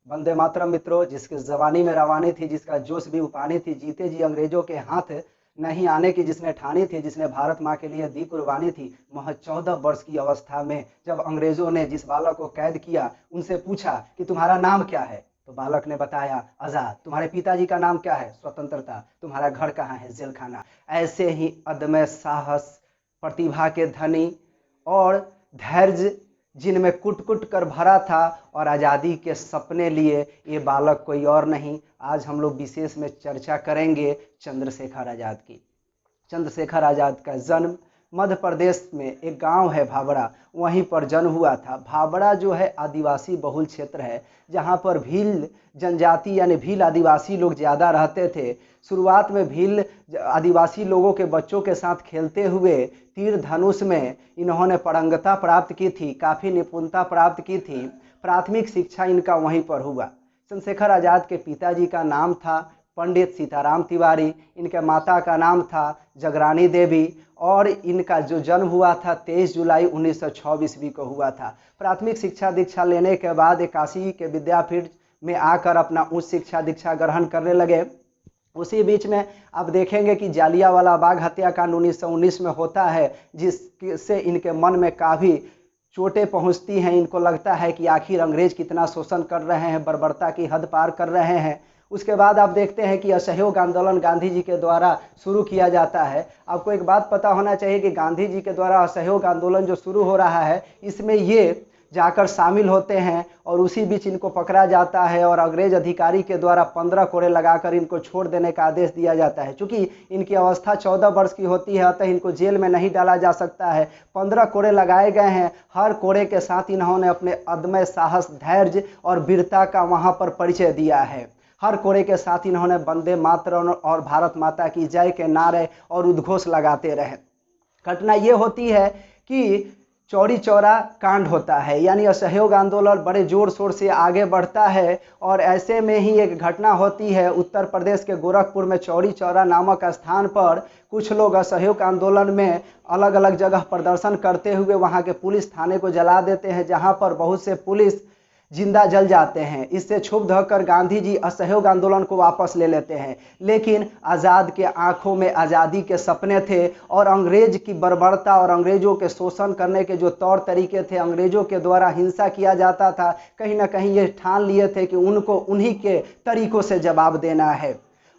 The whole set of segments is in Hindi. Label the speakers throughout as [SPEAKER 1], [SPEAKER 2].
[SPEAKER 1] वंदे मातरम मित्रों, जिसकी जवानी में रवानी थी, जिसका जोश भी उपानी थी, जीते जी अंग्रेजों के हाथ नहीं आने की जिसने ठानी थी, जिसने भारत माँ के लिए दी कुर्बानी थी, महज 14 वर्ष की अवस्था में जब अंग्रेजों ने जिस बालक को कैद किया, उनसे पूछा कि तुम्हारा नाम क्या है, तो बालक ने बताया आजाद। तुम्हारे पिताजी का नाम क्या है? स्वतंत्रता। तुम्हारा घर कहाँ है? जेल खाना। ऐसे ही अदम्य साहस, प्रतिभा के धनी और धैर्य जिनमें कुट कुट कर भरा था और आज़ादी के सपने लिए, ये बालक कोई और नहीं। आज हम लोग विशेष में चर्चा करेंगे चंद्रशेखर आज़ाद की। चंद्रशेखर आज़ाद का जन्म मध्य प्रदेश में एक गांव है भाबड़ा, वहीं पर जन्म हुआ था। भाबड़ा जो है आदिवासी बहुल क्षेत्र है, जहां पर भील जनजाति यानी भील आदिवासी लोग ज़्यादा रहते थे। शुरुआत में भील आदिवासी लोगों के बच्चों के साथ खेलते हुए तीर धनुष में इन्होंने पारंगता प्राप्त की थी, काफ़ी निपुणता प्राप्त की थी। प्राथमिक शिक्षा इनका वहीं पर हुआ। चंद्रशेखर आज़ाद के पिताजी का नाम था पंडित सीताराम तिवारी, इनके माता का नाम था जगरानी देवी, और इनका जो जन्म हुआ था 23 जुलाई 1906 ईस्वी को हुआ था। प्राथमिक शिक्षा दीक्षा लेने के बाद काशी के विद्यापीठ में आकर अपना उच्च शिक्षा दीक्षा ग्रहण करने लगे। उसी बीच में आप देखेंगे कि जालियांवाला बाग हत्याकांड 1919 में होता है, जिससे इनके मन में काफ़ी चोटें पहुंचती हैं। इनको लगता है कि आखिर अंग्रेज कितना शोषण कर रहे हैं, बर्बरता की हद पार कर रहे हैं। उसके बाद आप देखते हैं कि असहयोग आंदोलन गांधी जी के द्वारा शुरू किया जाता है। आपको एक बात पता होना चाहिए कि गांधी जी के द्वारा असहयोग आंदोलन जो शुरू हो रहा है, इसमें ये जाकर शामिल होते हैं और उसी बीच इनको पकड़ा जाता है और अंग्रेज अधिकारी के द्वारा 15 कोड़े लगाकर इनको छोड़ देने का आदेश दिया जाता है। चूँकि इनकी अवस्था 14 वर्ष की होती है, अतः इनको जेल में नहीं डाला जा सकता है। 15 कोड़े लगाए गए हैं। हर कोड़े के साथ इन्होंने अपने अदम्य साहस, धैर्य और वीरता का वहाँ पर परिचय दिया है। हर कोड़े के साथ इन्होंने वंदे मातरम और भारत माता की जय के नारे और उद्घोष लगाते रहे। घटना ये होती है कि चौरी चौरा कांड होता है, यानी असहयोग आंदोलन बड़े जोर शोर से आगे बढ़ता है। और ऐसे में ही एक घटना होती है उत्तर प्रदेश के गोरखपुर में चौरी चौरा नामक स्थान पर कुछ लोग असहयोग आंदोलन में अलग अलग जगह प्रदर्शन करते हुए वहां के पुलिस थाने को जला देते हैं, जहां पर बहुत से पुलिस जिंदा जल जाते हैं। इससे क्षुब्ध होकर गांधी जी असहयोग आंदोलन को वापस ले लेते हैं। लेकिन आज़ाद के आंखों में आज़ादी के सपने थे और अंग्रेज की बर्बरता और अंग्रेजों के शोषण करने के जो तौर तरीके थे, अंग्रेजों के द्वारा हिंसा किया जाता था, कहीं ना कहीं ये ठान लिए थे कि उनको उन्हीं के तरीकों से जवाब देना है।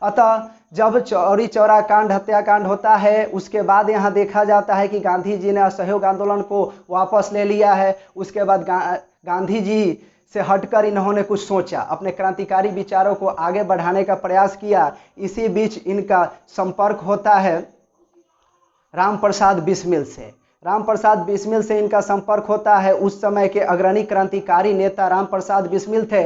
[SPEAKER 1] अतः जब चौरी चौरा कांड, हत्याकांड होता है, उसके बाद यहाँ देखा जाता है कि गांधी जी ने असहयोग आंदोलन को वापस ले लिया है। उसके बाद गांधी जी से हटकर इन्होंने कुछ सोचा, अपने क्रांतिकारी विचारों को आगे बढ़ाने का प्रयास किया। इसी बीच इनका संपर्क होता है राम प्रसाद बिस्मिल से। राम प्रसाद बिस्मिल से इनका संपर्क होता है। उस समय के अग्रणी क्रांतिकारी नेता राम प्रसाद बिस्मिल थे,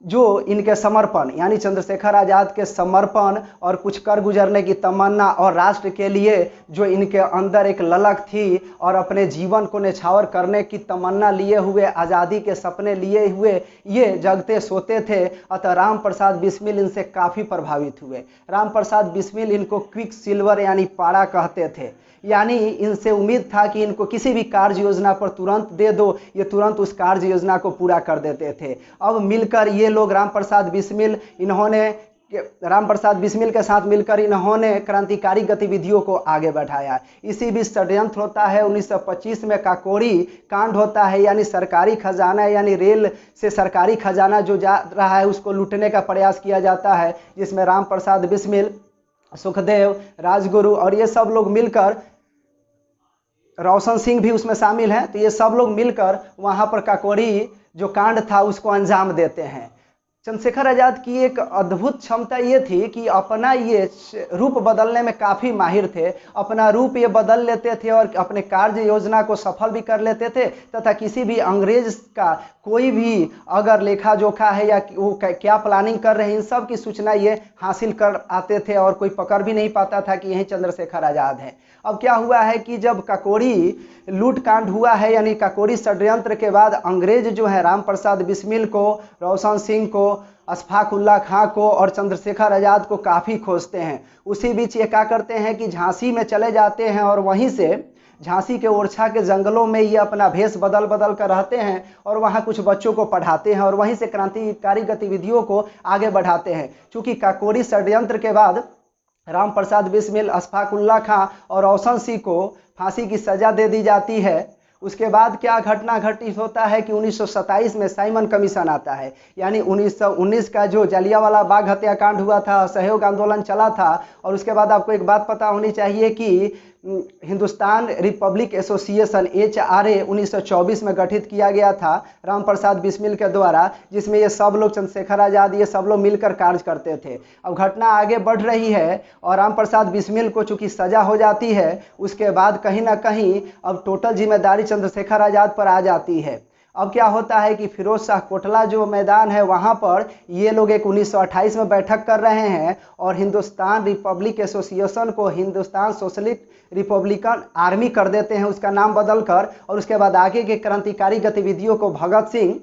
[SPEAKER 1] जो इनके समर्पण यानी चंद्रशेखर आज़ाद के समर्पण और कुछ कर गुजरने की तमन्ना और राष्ट्र के लिए जो इनके अंदर एक ललक थी और अपने जीवन को न्यौछावर करने की तमन्ना लिए हुए, आज़ादी के सपने लिए हुए ये जगते सोते थे। अतः राम प्रसाद बिस्मिल इनसे काफ़ी प्रभावित हुए। राम प्रसाद बिस्मिल इनको क्विक सिल्वर यानी पाड़ा कहते थे, यानी इनसे उम्मीद था कि इनको किसी भी कार्य योजना पर तुरंत दे दो, ये तुरंत उस कार्य योजना को पूरा कर देते थे। अब मिलकर ये लोग राम प्रसाद बिस्मिल के साथ मिलकर इन्होंने क्रांतिकारी गतिविधियों को आगे बढ़ाया। इसी बीच षड्यंत्र होता है। 1925 में काकोरी कांड होता है, यानी सरकारी खजाना यानी रेल से सरकारी खजाना जो जा रहा है उसको लूटने का प्रयास किया जाता है, जिसमें राम प्रसाद बिस्मिल, सुखदेव, राजगुरु और ये सब लोग मिलकर, रोशन सिंह भी उसमें शामिल हैं, तो ये सब लोग मिलकर वहाँ पर काकोरी जो कांड था उसको अंजाम देते हैं। चंद्रशेखर आज़ाद की एक अद्भुत क्षमता ये थी कि अपना ये रूप बदलने में काफ़ी माहिर थे। अपना रूप ये बदल लेते थे और अपने कार्य योजना को सफल भी कर लेते थे, तथा किसी भी अंग्रेज का कोई भी अगर लेखा जोखा है या वो क्या प्लानिंग कर रहे हैं, इन सब की सूचना ये हासिल कर आते थे और कोई पकड़ भी नहीं पाता था कि यही चंद्रशेखर आज़ाद है। अब क्या हुआ है कि जब काकोरी लूट कांड हुआ है, यानी काकोरी षड्यंत्र के बाद अंग्रेज जो है राम प्रसाद बिस्मिल को, रोशन सिंह को, अशफाक उल्लाह खां को और चंद्रशेखर आज़ाद को काफ़ी खोजते हैं। उसी बीच ये क्या करते हैं कि झांसी में चले जाते हैं और वहीं से झांसी के ओरछा के जंगलों में ये अपना भेष बदल बदल कर रहते हैं और वहाँ कुछ बच्चों को पढ़ाते हैं और वहीं से क्रांतिकारी गतिविधियों को आगे बढ़ाते हैं। चूँकि काकोरी षड्यंत्र के बाद राम प्रसाद बिस्मिल, अशफाक उल्लाह खां और रोशन सिंह को फांसी की सजा दे दी जाती है। उसके बाद क्या घटना घटित होता है कि 1927 में साइमन कमीशन आता है, यानी 1919 का जो जलियांवाला बाग हत्याकांड हुआ था, असहयोग आंदोलन चला था। और उसके बाद आपको एक बात पता होनी चाहिए कि हिंदुस्तान रिपब्लिक एसोसिएशन HRA 1924 में गठित किया गया था राम प्रसाद बिस्मिल के द्वारा, जिसमें ये सब लोग, चंद्रशेखर आज़ाद, ये सब लोग मिलकर कार्य करते थे। अब घटना आगे बढ़ रही है और राम प्रसाद बिस्मिल को चूंकि सजा हो जाती है, उसके बाद कहीं ना कहीं अब टोटल जिम्मेदारी चंद्रशेखर आज़ाद पर आ जाती है। अब क्या होता है कि फिरोज शाह कोटला जो मैदान है वहाँ पर ये लोग एक 1928 में बैठक कर रहे हैं और हिंदुस्तान रिपब्लिक एसोसिएशन को हिंदुस्तान सोशलिस्ट रिपब्लिकन आर्मी कर देते हैं, उसका नाम बदलकर। और उसके बाद आगे के क्रांतिकारी गतिविधियों को भगत सिंह,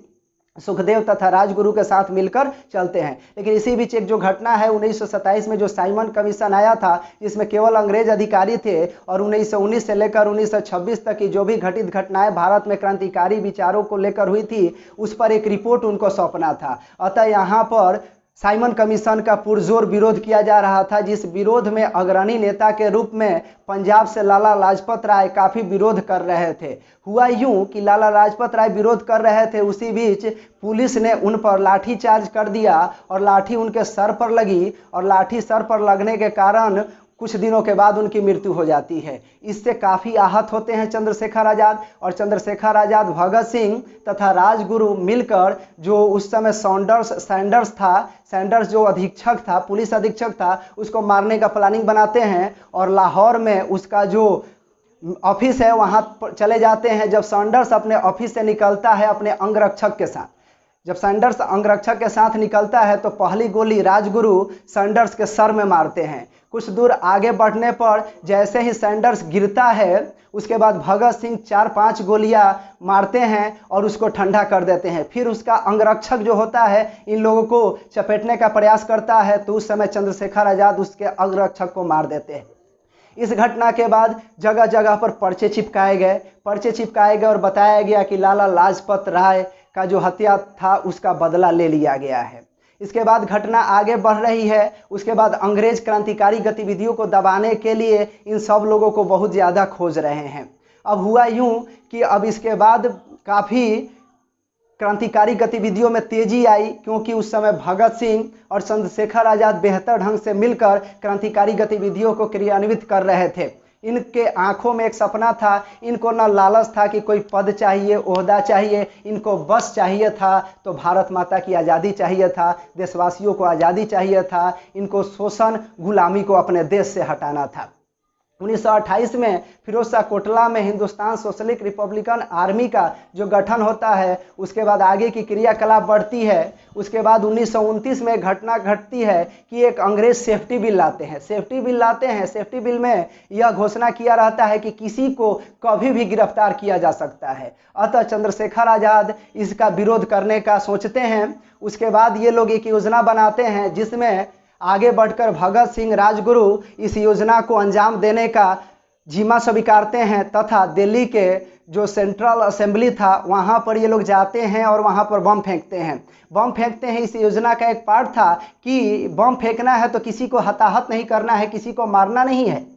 [SPEAKER 1] सुखदेव तथा राजगुरु के साथ मिलकर चलते हैं। लेकिन इसी बीच एक जो घटना है 1927 में जो साइमन कमीशन आया था, जिसमें केवल अंग्रेज अधिकारी थे और 1919 से लेकर 1926 तक की जो भी घटित घटनाएं भारत में क्रांतिकारी विचारों को लेकर हुई थी, उस पर एक रिपोर्ट उनको सौंपना था। अतः यहाँ पर साइमन कमीशन का पुरजोर विरोध किया जा रहा था, जिस विरोध में अग्रणी नेता के रूप में पंजाब से लाला लाजपत राय काफ़ी विरोध कर रहे थे। हुआ यूं कि लाला लाजपत राय विरोध कर रहे थे, उसी बीच पुलिस ने उन पर लाठी चार्ज कर दिया और लाठी उनके सर पर लगी और लाठी सर पर लगने के कारण कुछ दिनों के बाद उनकी मृत्यु हो जाती है। इससे काफ़ी आहत होते हैं चंद्रशेखर आज़ाद और चंद्रशेखर आज़ाद, भगत सिंह तथा राजगुरु मिलकर, जो उस समय सैंडर्स जो अधीक्षक था, पुलिस अधीक्षक था, उसको मारने का प्लानिंग बनाते हैं और लाहौर में उसका जो ऑफिस है वहाँ चले जाते हैं। जब सैंडर्स अपने ऑफिस से निकलता है अपने अंगरक्षक के साथ, जब सैंडर्स अंगरक्षक के साथ निकलता है तो पहली गोली राजगुरु सैंडर्स के सर में मारते हैं। कुछ दूर आगे बढ़ने पर जैसे ही सैंडर्स गिरता है, उसके बाद भगत सिंह 4-5 गोलियां मारते हैं और उसको ठंडा कर देते हैं। फिर उसका अंगरक्षक जो होता है इन लोगों को चपेटने का प्रयास करता है, तो उस समय चंद्रशेखर आज़ाद उसके अंगरक्षक को मार देते हैं। इस घटना के बाद जगह जगह पर पर्चे चिपकाए गए और बताया गया कि लाला लाजपत राय का जो हत्या था उसका बदला ले लिया गया है। इसके बाद घटना आगे बढ़ रही है। उसके बाद अंग्रेज क्रांतिकारी गतिविधियों को दबाने के लिए इन सब लोगों को बहुत ज़्यादा खोज रहे हैं। अब हुआ यूं कि अब इसके बाद काफ़ी क्रांतिकारी गतिविधियों में तेजी आई, क्योंकि उस समय भगत सिंह और चंद्रशेखर आज़ाद बेहतर ढंग से मिलकर क्रांतिकारी गतिविधियों को क्रियान्वित कर रहे थे। इनके आंखों में एक सपना था, इनको न लालच था कि कोई पद चाहिए, ओहदा चाहिए, इनको बस चाहिए था तो भारत माता की आज़ादी चाहिए था, देशवासियों को आज़ादी चाहिए था, इनको शोषण गुलामी को अपने देश से हटाना था। 1928 में फिरोज शाह कोटला में हिंदुस्तान सोशलिस्ट रिपब्लिकन आर्मी का जो गठन होता है, उसके बाद आगे की क्रियाकलाप बढ़ती है। उसके बाद 1929 में घटना घटती है कि एक अंग्रेज सेफ्टी बिल लाते हैं। सेफ्टी बिल में यह घोषणा किया रहता है कि किसी को कभी भी गिरफ्तार किया जा सकता है। अतः चंद्रशेखर आज़ाद इसका विरोध करने का सोचते हैं। उसके बाद ये लोग एक योजना बनाते हैं जिसमें आगे बढ़कर भगत सिंह, राजगुरु इस योजना को अंजाम देने का जिम्मा स्वीकारते हैं तथा दिल्ली के जो सेंट्रल असेंबली था वहाँ पर ये लोग जाते हैं और वहाँ पर बम फेंकते हैं। इस योजना का एक पार्ट था कि बम फेंकना है तो किसी को हताहत नहीं करना है, किसी को मारना नहीं है।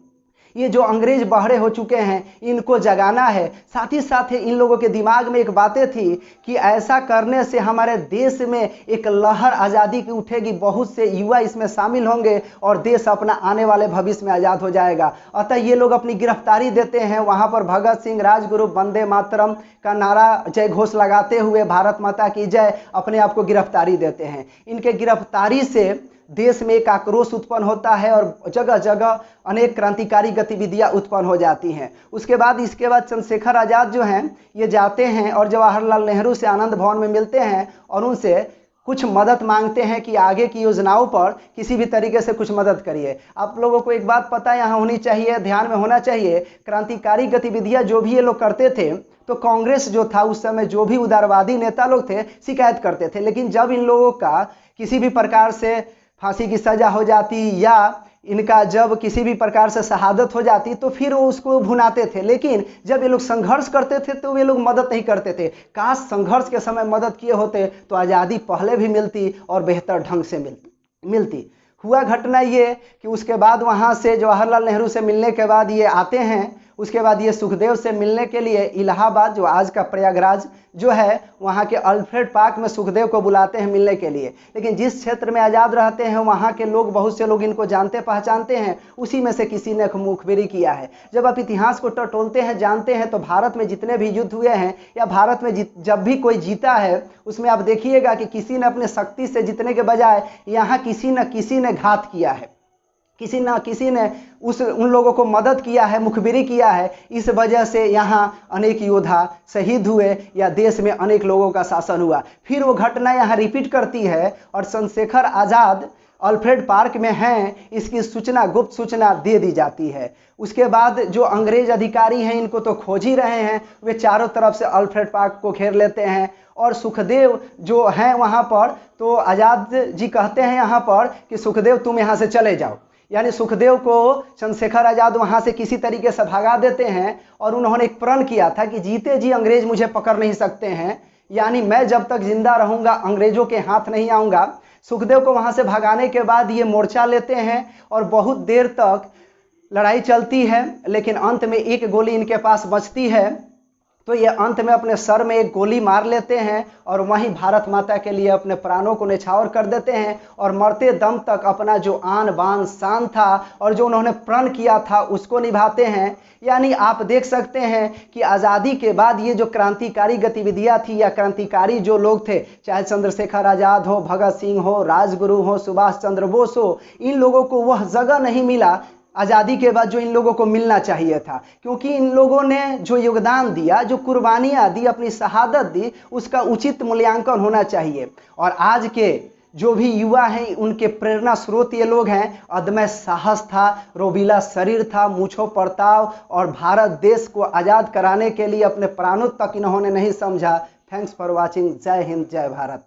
[SPEAKER 1] ये जो अंग्रेज बहरे हो चुके हैं इनको जगाना है। साथ ही साथ इन लोगों के दिमाग में एक बातें थी कि ऐसा करने से हमारे देश में एक लहर आज़ादी की उठेगी, बहुत से युवा इसमें शामिल होंगे और देश अपना आने वाले भविष्य में आज़ाद हो जाएगा। अतः ये लोग अपनी गिरफ्तारी देते हैं। वहाँ पर भगत सिंह, राजगुरु वंदे मातरम का नारा जय घोष लगाते हुए भारत माता की जय अपने आप को गिरफ्तारी देते हैं। इनके गिरफ्तारी से देश में एक आक्रोश उत्पन्न होता है और जगह जगह अनेक क्रांतिकारी गतिविधियां उत्पन्न हो जाती हैं। इसके बाद चंद्रशेखर आज़ाद जो हैं ये जाते हैं और जवाहरलाल नेहरू से आनंद भवन में मिलते हैं और उनसे कुछ मदद मांगते हैं कि आगे की योजनाओं पर किसी भी तरीके से कुछ मदद करिए। आप लोगों को एक बात पता यहाँ होनी चाहिए, ध्यान में होना चाहिए, क्रांतिकारी गतिविधियां जो भी ये लोग करते थे तो कांग्रेस जो था उस समय जो भी उदारवादी नेता लोग थे शिकायत करते थे। लेकिन जब इन लोगों का किसी भी प्रकार से फांसी की सजा हो जाती या इनका जब किसी भी प्रकार से शहादत हो जाती तो फिर वो उसको भुनाते थे, लेकिन जब ये लोग संघर्ष करते थे तो ये लोग मदद नहीं करते थे। काश संघर्ष के समय मदद किए होते तो आज़ादी पहले भी मिलती और बेहतर ढंग से मिलती। हुआ घटना ये कि उसके बाद वहाँ से जवाहरलाल नेहरू से मिलने के बाद ये आते हैं, उसके बाद ये सुखदेव से मिलने के लिए इलाहाबाद, जो आज का प्रयागराज जो है, वहाँ के अल्फ्रेड पार्क में सुखदेव को बुलाते हैं मिलने के लिए। लेकिन जिस क्षेत्र में आज़ाद रहते हैं वहाँ के लोग, बहुत से लोग इनको जानते पहचानते हैं, उसी में से किसी ने मुखबिरी किया है। जब आप इतिहास को टटोलते हैं, जानते हैं, तो भारत में जितने भी युद्ध हुए हैं या भारत में जब भी कोई जीता है उसमें आप देखिएगा कि किसी ने अपने शक्ति से जीतने के बजाय यहाँ किसी न किसी ने घात किया है, किसी न किसी ने उन लोगों को मदद किया है, मुखबिरी किया है। इस वजह से यहाँ अनेक योद्धा शहीद हुए या देश में अनेक लोगों का शासन हुआ। फिर वो घटना यहाँ रिपीट करती है और चंद्रशेखर आज़ाद अल्फ्रेड पार्क में हैं, इसकी सूचना, गुप्त सूचना दे दी जाती है। उसके बाद जो अंग्रेज अधिकारी हैं इनको तो खोज ही रहे हैं, वे चारों तरफ से अल्फ्रेड पार्क को घेर लेते हैं और सुखदेव जो हैं वहाँ पर, तो आज़ाद जी कहते हैं यहाँ पर कि सुखदेव तुम यहाँ से चले जाओ। यानी सुखदेव को चंद्रशेखर आज़ाद वहाँ से किसी तरीके से भगा देते हैं और उन्होंने एक प्रण किया था कि जीते जी अंग्रेज मुझे पकड़ नहीं सकते हैं, यानी मैं जब तक जिंदा रहूँगा अंग्रेजों के हाथ नहीं आऊँगा। सुखदेव को वहाँ से भगाने के बाद ये मोर्चा लेते हैं और बहुत देर तक लड़ाई चलती है, लेकिन अंत में एक गोली इनके पास बचती है, तो ये अंत में अपने सर में एक गोली मार लेते हैं और वहीं भारत माता के लिए अपने प्राणों को न्यौछावर कर देते हैं और मरते दम तक अपना जो आन बान शान था और जो उन्होंने प्रण किया था उसको निभाते हैं। यानी आप देख सकते हैं कि आज़ादी के बाद ये जो क्रांतिकारी गतिविधियां थी या क्रांतिकारी जो लोग थे, चाहे चंद्रशेखर आज़ाद हो, भगत सिंह हो, राजगुरु हो, सुभाष चंद्र बोस हो, इन लोगों को वह जगह नहीं मिला आज़ादी के बाद जो इन लोगों को मिलना चाहिए था, क्योंकि इन लोगों ने जो योगदान दिया, जो कुर्बानियाँ दी, अपनी शहादत दी, उसका उचित मूल्यांकन होना चाहिए। और आज के जो भी युवा हैं उनके प्रेरणा स्रोत ये लोग हैं। अदम्य साहस था, रोबीला शरीर था, मूंछों परताव और भारत देश को आज़ाद कराने के लिए अपने प्राणों तक इन्होंने नहीं समझा। Thanks for watching. जय हिंद, जय भारत।